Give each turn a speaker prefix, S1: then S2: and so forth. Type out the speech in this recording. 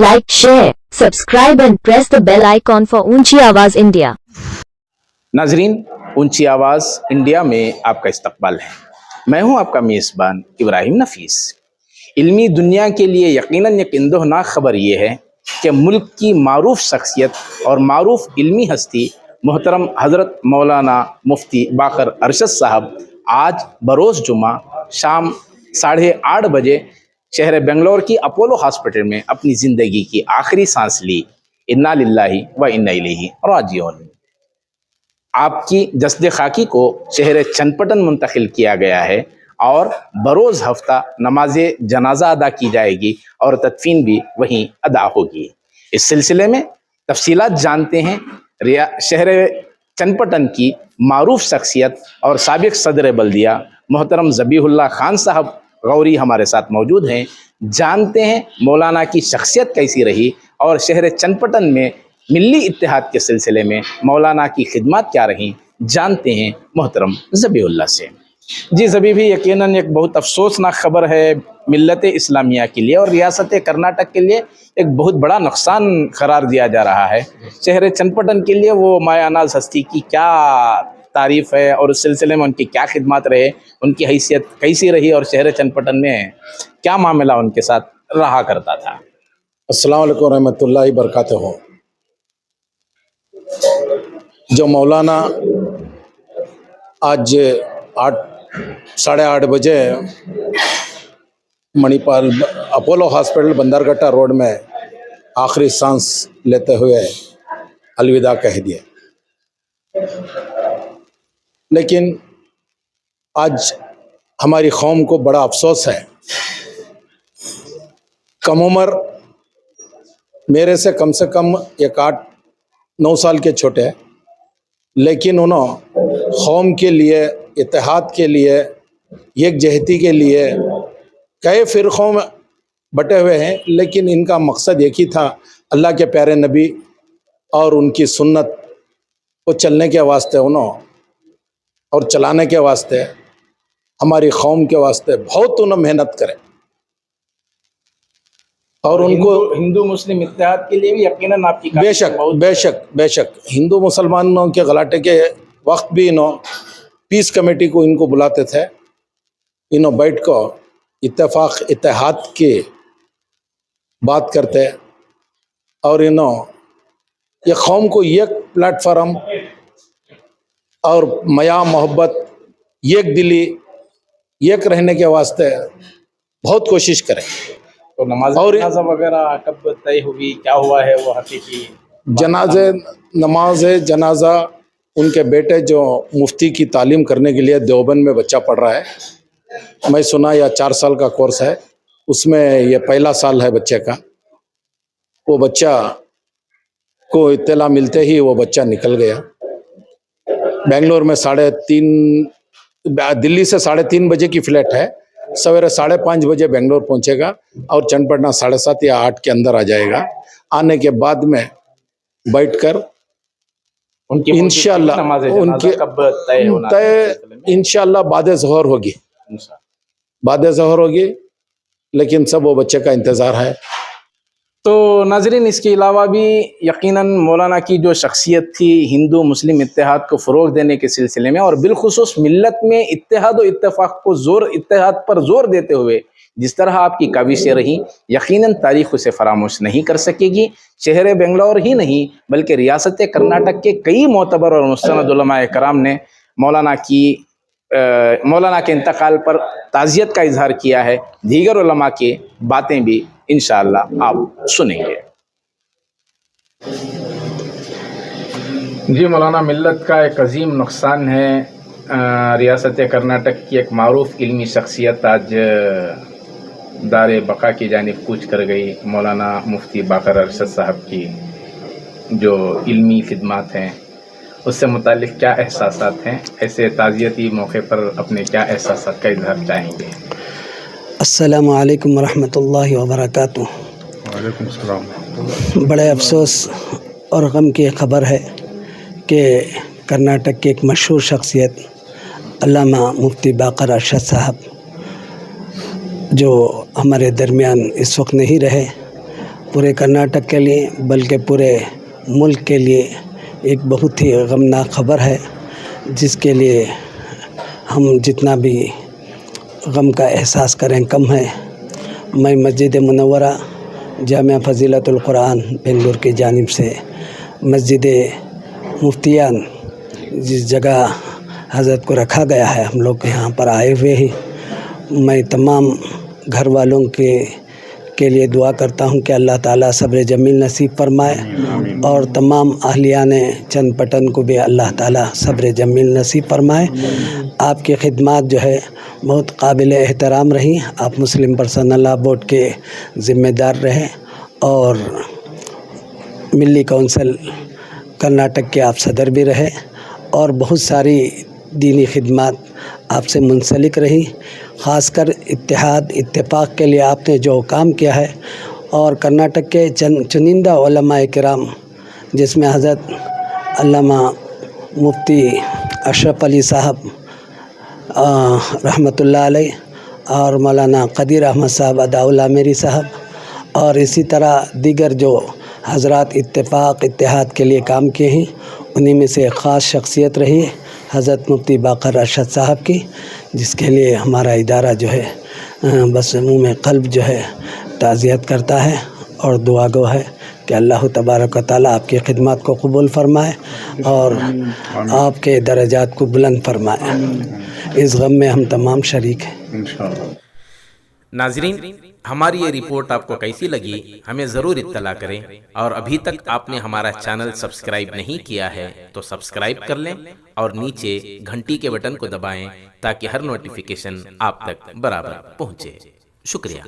S1: like, share, subscribe and press the bell icon for ऊंची आवाज India.
S2: नाजरीन, ऊंची आवाज़ इंडिया में आपका इस्तकबाल है। मैं हूं आपका मेज़बान इब्राहिम नफीस। इल्मी दुनिया के लिए यकीनन एक इंदोहनाक खबर ये है कि मुल्क की मारूफ शख्सियत और मारूफ इल्मी हस्ती मोहतरम हज़रत मौलाना मुफ्ती बाकर अरशद साहब आज बरोज़ जुमा शाम 8:30 बजे शहर बेंगलोर की अपोलो हॉस्पिटल में अपनी ज़िंदगी की आखिरी सांस ली। इन्ना लिल्लाहि व इन्ना इलैहि राजिऊन। आपकी जस्द खाकी को शहर चनपटन मुंतकिल किया गया है और बरोज़ हफ्ता नमाज जनाजा अदा की जाएगी और तदफीन भी वहीं अदा होगी। इस सिलसिले में तफसीलात जानते हैं शहर चनपटन की मारूफ शख्सियत और साबिक सदर बल्दिया मोहतरम ज़बीहुल्लाह खान साहब गौरी हमारे साथ मौजूद हैं। जानते हैं मौलाना की शख्सियत कैसी रही और शहर चनपटन में मिल्ली इत्तेहाद के सिलसिले में मौलाना की खिदमत क्या रहीं। जानते हैं मोहतरम ज़बीहुल्लाह से। जी ज़बी भी, यकीनन एक बहुत अफसोसनाक ख़बर है मिल्लत इस्लामिया के लिए और रियासत कर्नाटक के लिए एक बहुत बड़ा नुकसान करार दिया जा रहा है। शहर चनपटन के लिए वो मायानाज़ हस्ती की क्या तारीफ़ है और उस सिलसिले में उनकी क्या खिदमत रहे, उनकी हैसियत कैसी रही और शहर चनपटन में क्या मामला उनके साथ रहा करता था।
S3: अस्सलाम वालेकुम रहमतुल्लाहि बरकातहू। जो मौलाना आज 8:30 बजे मणिपाल अपोलो हॉस्पिटल बंदरघट्टा रोड में आखिरी सांस लेते हुए अलविदा कह दिए, लेकिन आज हमारी कौम को बड़ा अफसोस है। कम उम्र, मेरे से कम 8-9 साल के छोटे, लेकिन उन्होंने कौम के लिए, इत्तेहाद के लिए, यकजहती के लिए कई फ़िरक़ों में बटे हुए हैं, लेकिन इनका मकसद एक ही था, अल्लाह के प्यारे नबी और उनकी सुन्नत को चलने के वास्ते उन्होंने और चलाने के वास्ते हमारी कौम के वास्ते बहुत उन्होंने मेहनत करे और उनको
S2: हिंदू मुस्लिम इत्तेहाद के लिए भी यकीनन आपकी
S3: बेशक हिंदू मुसलमानों के गलाटे के वक्त भी पीस कमेटी को इनको बुलाते थे। बैठ को इत्तेफाक इत्तेहाद की बात करते और ये कौम को एक प्लेटफार्म और मया मोहब्बत, एक दिली, एक रहने के वास्ते बहुत कोशिश करें।
S2: तो नमाज वगैरह कब तय हुई, क्या हुआ है वो हकीकी
S3: नमाज जनाजा उनके बेटे जो मुफ्ती की तालीम करने के लिए देवबंद में बच्चा पढ़ रहा है, मैं सुना यह 4 साल का कोर्स है, उसमें ये पहला साल है बच्चे का। वो बच्चा को इत्तला मिलते ही वो बच्चा निकल गया। बेंगलोर में 3:30, दिल्ली से 3:30 बजे की फ़्लाइट है, सवेरे 5:30 बजे बेंगलोर पहुंचेगा और चनपटना 7:30 या 8 के अंदर आ जाएगा। आने के बाद में बैठकर इंशाअल्लाह उनकी तय इंशाअल्लाह बाद ज़ोहर होगी, लेकिन सब वो बच्चे का इंतज़ार है।
S2: तो नाज़रीन, इसके अलावा भी यकीनन मौलाना की जो शख्सियत थी हिंदू मुस्लिम इत्तेहाद को फ़रोग़ देने के सिलसिले में और बिलखुसूस मिल्लत में इत्तेहाद और इत्तेफाक को इत्तेहाद पर ज़ोर देते हुए जिस तरह आपकी काविशें रहीं, यकीनन तारीख़ उसे फरामोश नहीं कर सकेगी। शहर बेंगलोर ही नहीं बल्कि रियासत कर्नाटक के कई मोतबर और मुस्तनद उलमाए कराम ने मौलाना के इंतकाल पर ताज़ियत का इजहार किया है। दीगर उलमा की बातें भी इंशाअल्लाह आप सुनेंगे। जी मौलाना, मिल्लत का एक अजीम नुकसान है। रियासत कर्नाटक की एक मारूफ इल्मी शख्सियत आज दारे बका की जानिब कूच कर गई। मौलाना मुफ्ती बाकर अरशद साहब की जो इल्मी खिदमत हैं उससे मुतालिक क्या एहसासात हैं? ऐसे ताज़ियती मौके पर अपने क्या एहसासात का इजहार चाहेंगे?
S4: अस्सलामु अलैकुम वरहमतुल्लाहि वबरकातुहू।
S2: वालेकुम सलाम।
S4: बड़े अफसोस और गम की ख़बर है कि कर्नाटक के एक मशहूर शख्सियत अल्लामा मुफ्ती बाकर अरशद साहब जो हमारे दरमियान इस वक्त नहीं रहे, पूरे कर्नाटक के लिए बल्कि पूरे मुल्क के लिए एक बहुत ही गमनाक खबर है, जिसके लिए हम जितना भी गम का एहसास करें कम है। मैं मस्जिद मुनव्वरा जामिया फ़ज़ीलतुल कुरान बेंगलुरु की जानिब से मस्जिद मुफ्तियान जिस जगह हज़रत को रखा गया है, हम लोग यहाँ पर आए हुए हैं। मैं तमाम घर वालों के लिए दुआ करता हूँ कि अल्लाह ताला सब्र जमील नसीब फरमाए और तमाम अहलियान चंद पटन को भी अल्लाह ताला सब्र जमील नसीब फरमाए। आपकी खिदमत जो है बहुत काबिल एहतराम रही। आप मुस्लिम पर्सनल लॉ बोर्ड के ज़िम्मेदार रहे और मिली कौंसिल कर्नाटक के आप सदर भी रहे और बहुत सारी दीनी खिदमत आपसे मुंसलिक रही। ख़ासकर इत्तेहाद इत्तेफाक के लिए आपने जो काम किया है और कर्नाटक के चुनिंदा उलमाए किराम जिसमें हज़रत अल्लामा मुफ्ती अशरफ अली साहब रहमतुल्लाह अलैह और मौलाना कदीर अहमद साहब अदाउल आमेरी साहब और इसी तरह दीगर जो हज़रात इत्तेफाक इत्तेहाद के लिए काम किए हैं, उन्हीं में से एक ख़ास शख्सियत रही हज़रत मुफ्ती बाकर अरशद साहब की, जिसके लिए हमारा इदारा जो है बस मुँह में क़ल्ब जो है ताज़ियत करता है और दुआ गो है कि अल्लाह तबारक व तआला आपकी खिदमत को कबूल फरमाए और आपके दर्जात को बुलंद फरमाए। इस गम में हम तमाम शरीक हैं।
S2: नाजरीन, हमारी ये रिपोर्ट आपको कैसी लगी हमें ज़रूर इत्तला करें और अभी तक आपने हमारा चैनल सब्सक्राइब नहीं किया है तो सब्सक्राइब कर लें और नीचे घंटी के बटन को दबाएं ताकि हर नोटिफिकेशन आप तक बराबर पहुंचे। शुक्रिया।